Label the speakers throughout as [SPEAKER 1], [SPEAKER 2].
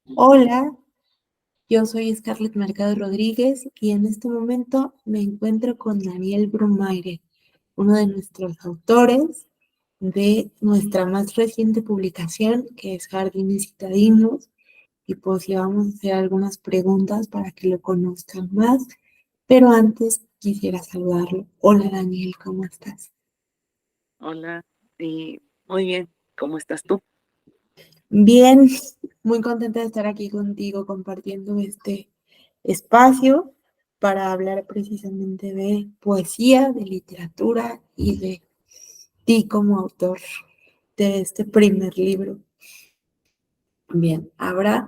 [SPEAKER 1] Hola, yo soy Scarlett Mercado Rodríguez y en este momento me encuentro con Daniel Brumaire, uno de nuestros autores de nuestra más reciente publicación, que es Jardines Citadinos, y pues le vamos a hacer algunas preguntas para que lo conozcan más, pero antes quisiera saludarlo. Hola Daniel, ¿cómo estás?
[SPEAKER 2] Hola, muy bien, ¿cómo estás tú?
[SPEAKER 1] Bien, muy contenta de estar aquí contigo compartiendo este espacio para hablar precisamente de poesía, de literatura y de ti como autor de este primer libro. Bien, ahora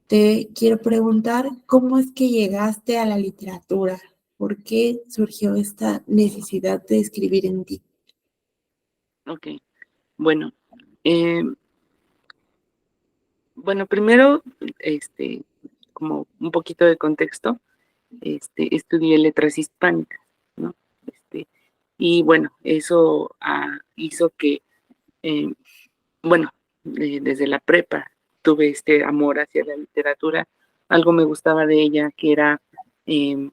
[SPEAKER 1] te quiero preguntar, ¿cómo es que llegaste a la literatura? ¿Por qué surgió esta necesidad de escribir en ti?
[SPEAKER 2] Ok, bueno, eh, primero, como un poquito de contexto, estudié letras hispánicas, ¿no? Y bueno, eso hizo que, eh, bueno, desde la prepa tuve este amor hacia la literatura. Algo me gustaba de ella, que era eh,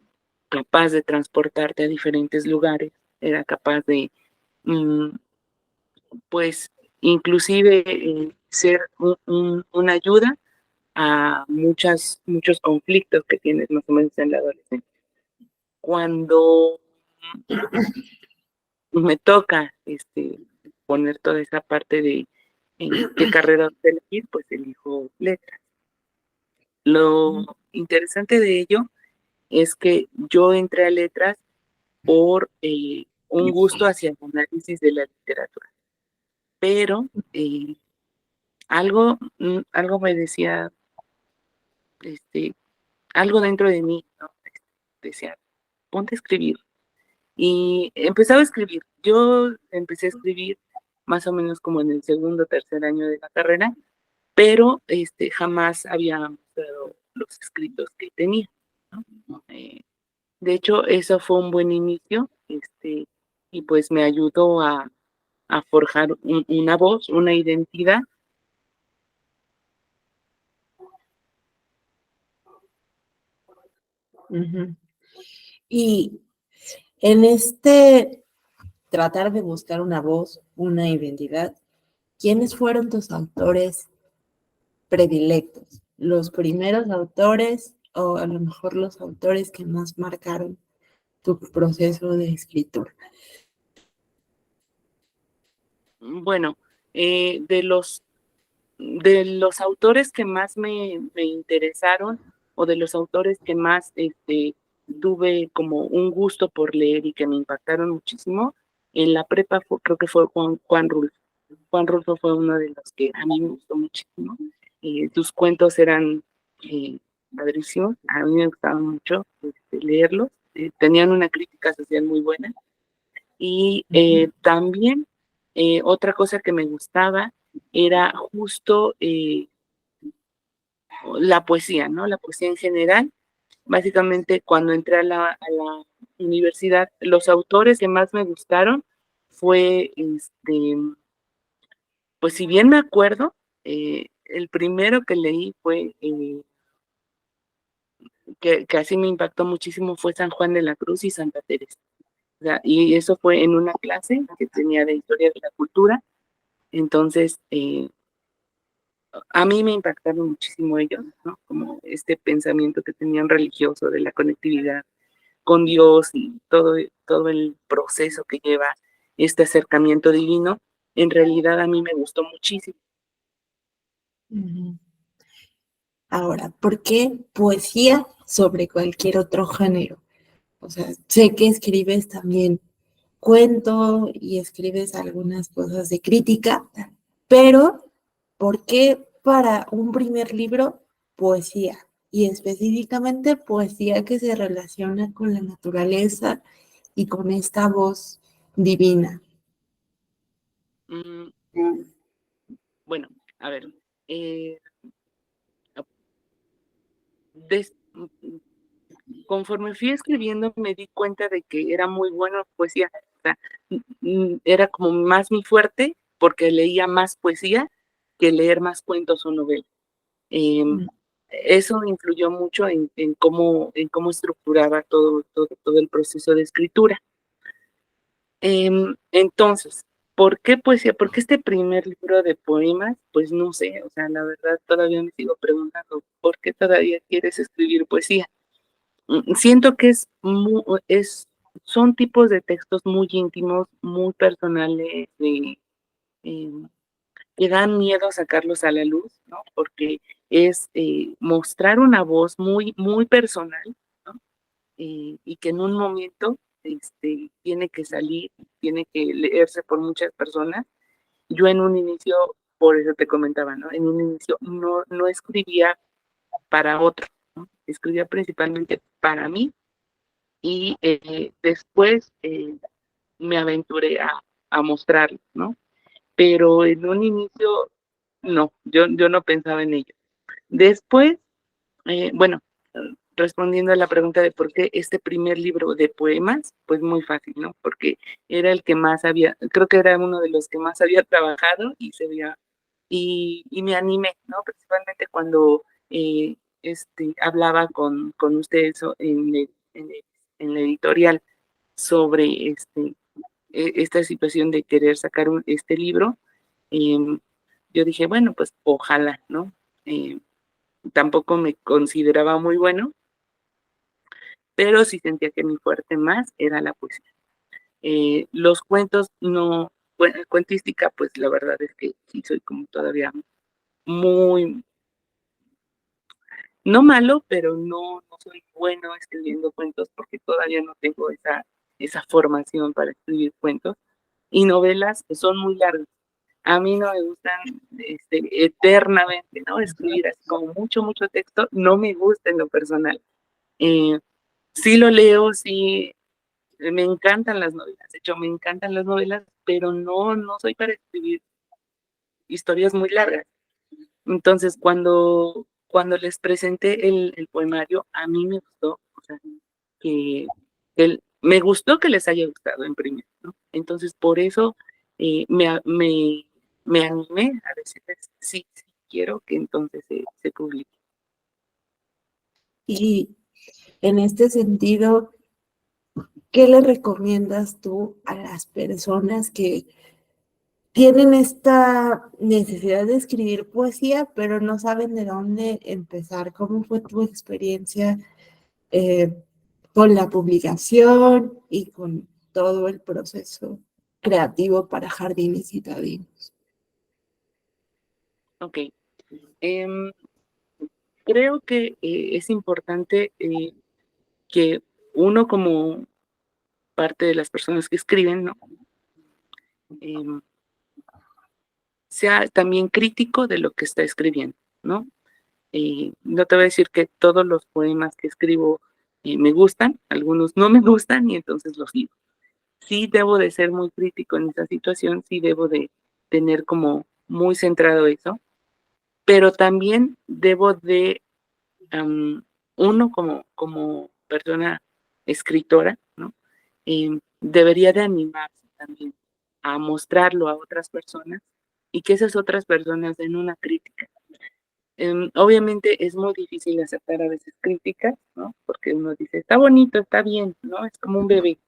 [SPEAKER 2] capaz de transportarte a diferentes lugares, era capaz de mm, pues inclusive ser una ayuda a muchos conflictos que tienes más o menos en la adolescencia. Cuando me toca poner toda esa parte de qué carrera elegir, pues elijo letras. Lo interesante de ello es que yo entré a letras por un gusto hacia el análisis de la literatura, pero algo me decía, este, algo dentro de mí, ¿no? Decía, ponte a escribir. Y empezaba a escribir. Yo empecé a escribir más o menos como en el segundo o tercer año de la carrera, pero jamás había mostrado los escritos que tenía, ¿no? De hecho, eso fue un buen inicio, y pues me ayudó a forjar una voz, una identidad.
[SPEAKER 1] Ujú. Y en este tratar de buscar una voz, una identidad, ¿quiénes fueron tus autores predilectos? ¿Los primeros autores o a lo mejor los autores que más marcaron tu proceso de escritura?
[SPEAKER 2] Bueno, de los autores que más me interesaron o de los autores que más tuve como un gusto por leer y que me impactaron muchísimo, en la prepa creo que fue Juan Rulfo. Juan Rulfo fue uno de los que a mí me gustó muchísimo. Tus cuentos eran padrísimos, a mí me gustaba mucho leerlos. Tenían una crítica social muy buena. Y también otra cosa que me gustaba era justo la poesía, ¿no? La poesía en general. Básicamente, cuando entré a la universidad, los autores que más me gustaron fue, pues si bien me acuerdo, el primero que leí fue, que así me impactó muchísimo, fue San Juan de la Cruz y Santa Teresa. O sea, y eso fue en una clase que tenía de historia de la cultura. Entonces, a mí me impactaron muchísimo ellos, ¿no? Como este pensamiento que tenían religioso de la conectividad con Dios y todo el proceso que lleva este acercamiento divino, en realidad a mí me gustó muchísimo.
[SPEAKER 1] Ujú. Ahora, ¿por qué poesía sobre cualquier otro género? O sea, sé que escribes también cuento y escribes algunas cosas de crítica, pero ¿por qué para un primer libro poesía? Y específicamente poesía que se relaciona con la naturaleza y con esta voz divina.
[SPEAKER 2] Mm, bueno, a ver, eh, des- conforme fui escribiendo me di cuenta de que era muy buena poesía. O sea, era como más mi fuerte porque leía más poesía que leer más cuentos o novelas. Em, Eso influyó mucho en cómo estructuraba todo el proceso de escritura. Entonces, ¿por qué poesía? ¿Por qué este primer libro de poemas? Pues no sé, o sea, la verdad todavía me sigo preguntando, ¿por qué todavía quieres escribir poesía? Siento que son tipos de textos muy íntimos, muy personales, em, que dan miedo sacarlos a la luz, ¿no? Porque es mostrar una voz muy, muy personal, ¿no? Y que en un momento tiene que salir, tiene que leerse por muchas personas. Yo en un inicio, por eso te comentaba, ¿no? En un inicio no escribía para otro, ¿no? Escribía principalmente para mí y después me aventuré a mostrarlo, ¿no? Pero en un inicio, no, yo no pensaba en ello. Después, bueno, respondiendo a la pregunta de por qué este primer libro de poemas, pues muy fácil, ¿no? Porque era el que más creo que era uno de los que más había trabajado y me animé, ¿no? Principalmente cuando hablaba con ustedes en la editorial sobre esta situación de querer sacar este libro, em, yo dije, bueno, pues ojalá, ¿no? Eh, Tampoco me consideraba muy bueno, pero sí sentía que mi fuerte más era la poesía. Los cuentos no, cuentística, pues la verdad es que sí soy como todavía muy, no malo, pero no soy bueno escribiendo cuentos porque todavía no tengo esa formación para escribir cuentos. Y novelas que son muy largas. A mí no me gustan eternamente, ¿no? Escribir así como mucho, mucho texto, no me gusta en lo personal. Eh, sí lo leo, sí, me encantan las novelas, de hecho me encantan las novelas, pero no soy para escribir historias muy largas. Entonces, cuando les presenté el poemario, a mí me gustó, o sea, me gustó que les haya gustado en primero, ¿no? Entonces, por eso me animé a decirles, sí, sí, quiero que entonces se publique.
[SPEAKER 1] Y en este sentido, ¿qué le recomiendas tú a las personas que tienen esta necesidad de escribir poesía, pero no saben de dónde empezar? ¿Cómo fue tu experiencia eh, con la publicación y con todo el proceso creativo para Jardines Citadinos?
[SPEAKER 2] Ok. Em, Creo que es importante que uno como parte de las personas que escriben, ¿no? Em, Sea también crítico de lo que está escribiendo, ¿no? No te voy a decir que todos los poemas que escribo me gustan, algunos no me gustan y entonces los digo. Sí debo de ser muy crítico en esa situación, sí debo de tener como muy centrado eso, pero también debo de, uno como persona escritora, ¿no? Debería de animarse también a mostrarlo a otras personas y que esas otras personas den una crítica. Obviamente es muy difícil aceptar a veces críticas, ¿no? Porque uno dice, está bonito, está bien, ¿no? Es como un bebé,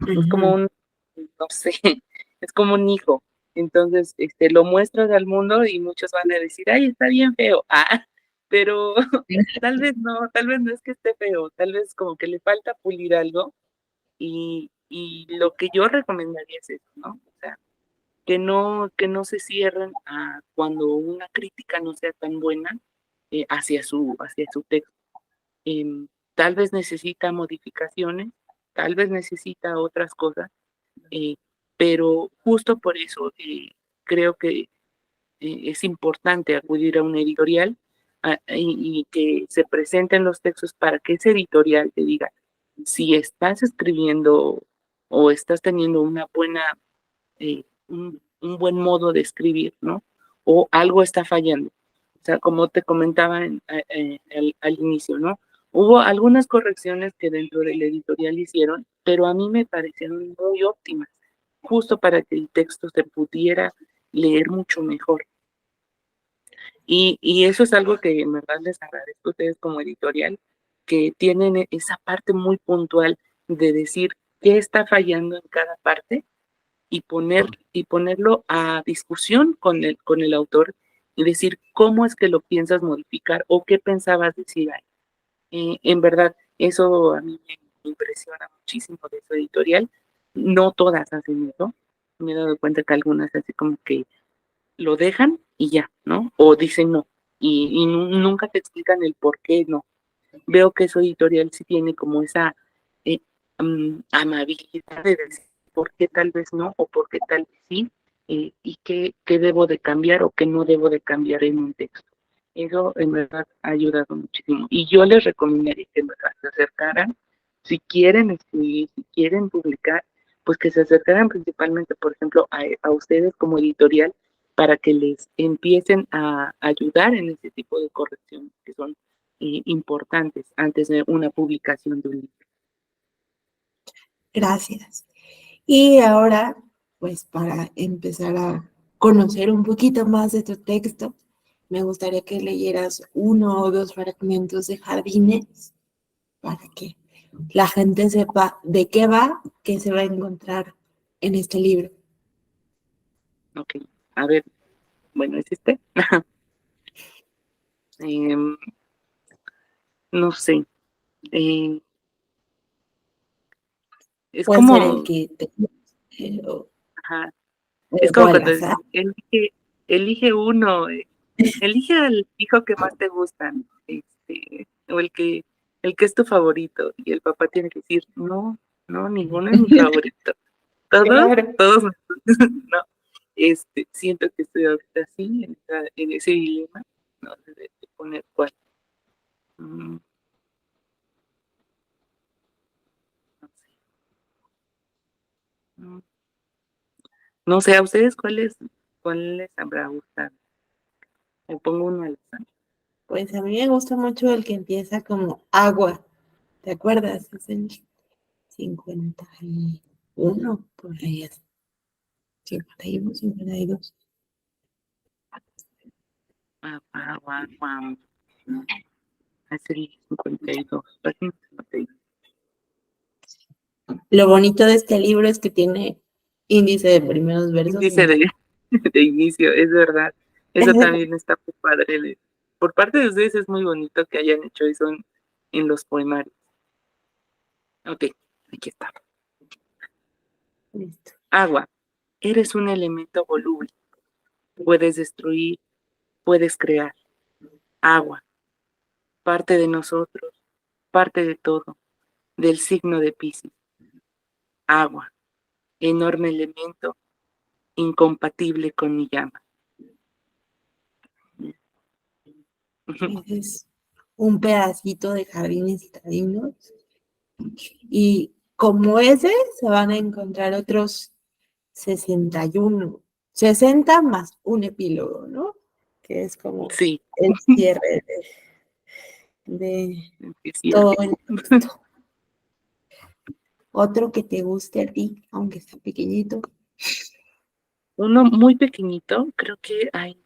[SPEAKER 2] es como
[SPEAKER 1] Ujú.
[SPEAKER 2] no sé, es como un hijo. Entonces, lo muestras al mundo y muchos van a decir, ay, está bien feo. Ah, pero tal vez no es que esté feo, tal vez como que le falta pulir algo y lo que yo recomendaría es eso, ¿no? O sea, que no se cierren a cuando una crítica no sea tan buena hacia su texto. Tal vez necesita modificaciones, tal vez necesita otras cosas, eh, pero justo por eso creo que es importante acudir a una editorial y que se presenten los textos para que ese editorial te diga si estás escribiendo o estás teniendo un buen modo de escribir, ¿no? O algo está fallando. O sea, como te comentaba al inicio, ¿no? Hubo algunas correcciones que dentro del editorial hicieron, pero a mí me parecieron muy óptimas, justo para que el texto se pudiera leer mucho mejor. Y eso es algo que en verdad les agradezco a ustedes como editorial, que tienen esa parte muy puntual de decir qué está fallando en cada parte y ponerlo a discusión con el autor y decir cómo es que lo piensas modificar o qué pensabas decir ahí. En verdad, eso a mí me impresiona muchísimo de su editorial. No todas hacen eso. Me he dado cuenta que algunas así como que lo dejan y ya, ¿no? O dicen no. Y nunca te explican el por qué no. Veo que su editorial sí tiene como esa eh, amabilidad de decir por qué tal vez no o por qué tal vez sí, y qué debo de cambiar o qué no debo de cambiar en un texto. Eso en verdad ha ayudado muchísimo. Y yo les recomendaría que en verdad se acercaran, si quieren escribir, si quieren publicar, pues que se acercaran principalmente, por ejemplo, a ustedes como editorial para que les empiecen a ayudar en ese tipo de correcciones que son importantes antes de una publicación de un libro.
[SPEAKER 1] Gracias. Y ahora, pues para empezar a conocer un poquito más de tu texto, me gustaría que leyeras uno o dos fragmentos de Jardines para que la gente sepa de qué va, qué se va a encontrar en este libro.
[SPEAKER 2] Ok, a ver, bueno, es este. Em, no sé, eh, es
[SPEAKER 1] Puede ser el
[SPEAKER 2] como,
[SPEAKER 1] que te
[SPEAKER 2] ajá, es
[SPEAKER 1] o
[SPEAKER 2] como
[SPEAKER 1] al
[SPEAKER 2] cuando
[SPEAKER 1] azar.
[SPEAKER 2] dicen, elige uno, elige al hijo que más te gusta, ¿no? O el que es tu favorito, y el papá tiene que decir, no, no, ninguno es mi favorito, todos,
[SPEAKER 1] Claro.
[SPEAKER 2] todos, no, siento que estoy ahorita así, en ese dilema, no sé de poner cuál. Mm, no sé. Mm, no sé, ¿a ustedes cuál les habrá gustado? Me pongo uno al azar.
[SPEAKER 1] Pues a mí me gusta mucho el que empieza como agua. ¿Te acuerdas? Es el 51, por ahí es. 51, 52.
[SPEAKER 2] Guau, es el 52, página 52.
[SPEAKER 1] Lo bonito de este libro es que tiene índice de primeros versos
[SPEAKER 2] Índice
[SPEAKER 1] en
[SPEAKER 2] de,
[SPEAKER 1] todo.
[SPEAKER 2] de inicio, es verdad. Eso también está muy padre. Por parte de ustedes es muy bonito que hayan hecho eso en los poemarios. Ok, aquí está.
[SPEAKER 1] Listo.
[SPEAKER 2] Agua, eres un elemento voluble. Puedes destruir, puedes crear. Agua, parte de nosotros, parte de todo, del signo de Piscis. Agua, enorme elemento, incompatible con mi llama.
[SPEAKER 1] Ese es un pedacito de jardines citadinos. Y como ese, se van a encontrar otros 61. 60 más un epílogo, ¿no? Que es como
[SPEAKER 2] Sí,
[SPEAKER 1] el cierre de
[SPEAKER 2] es
[SPEAKER 1] todo
[SPEAKER 2] cierto.
[SPEAKER 1] el texto. Otro que te guste a ti, aunque sea pequeñito.
[SPEAKER 2] Uno muy pequeñito, creo que hay.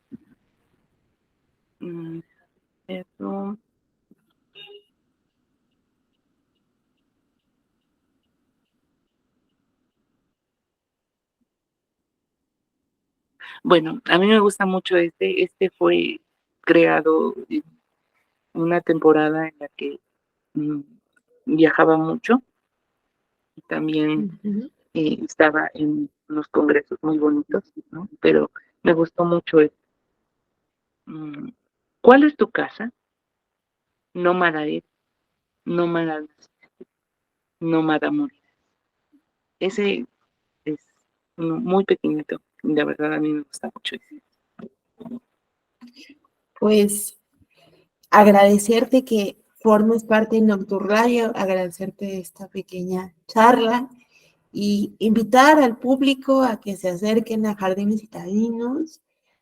[SPEAKER 2] mm, eso. Bueno, a mí me gusta mucho este fue creado en una temporada en la que mm, viajaba mucho y también
[SPEAKER 1] Ujú.
[SPEAKER 2] estaba en unos congresos muy bonitos, ¿no? Pero me gustó mucho mm, ¿cuál es tu casa? Nómada es, nómada, nómada morir. Ese es uno muy pequeñito, de verdad a mí me gusta mucho ese.
[SPEAKER 1] Pues agradecerte que formes parte de Nocturradio, agradecerte esta pequeña charla y invitar al público a que se acerquen a Jardines Citadinos,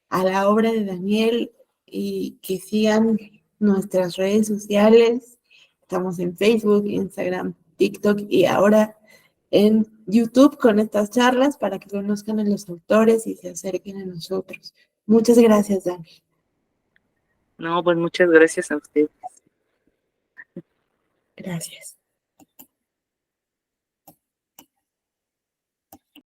[SPEAKER 1] a la obra de Daniel y que sigan nuestras redes sociales. Estamos en Facebook, Instagram, TikTok y ahora en YouTube con estas charlas para que conozcan a los autores y se acerquen a nosotros. Muchas gracias, Dani.
[SPEAKER 2] No, pues muchas gracias a usted.
[SPEAKER 1] Gracias.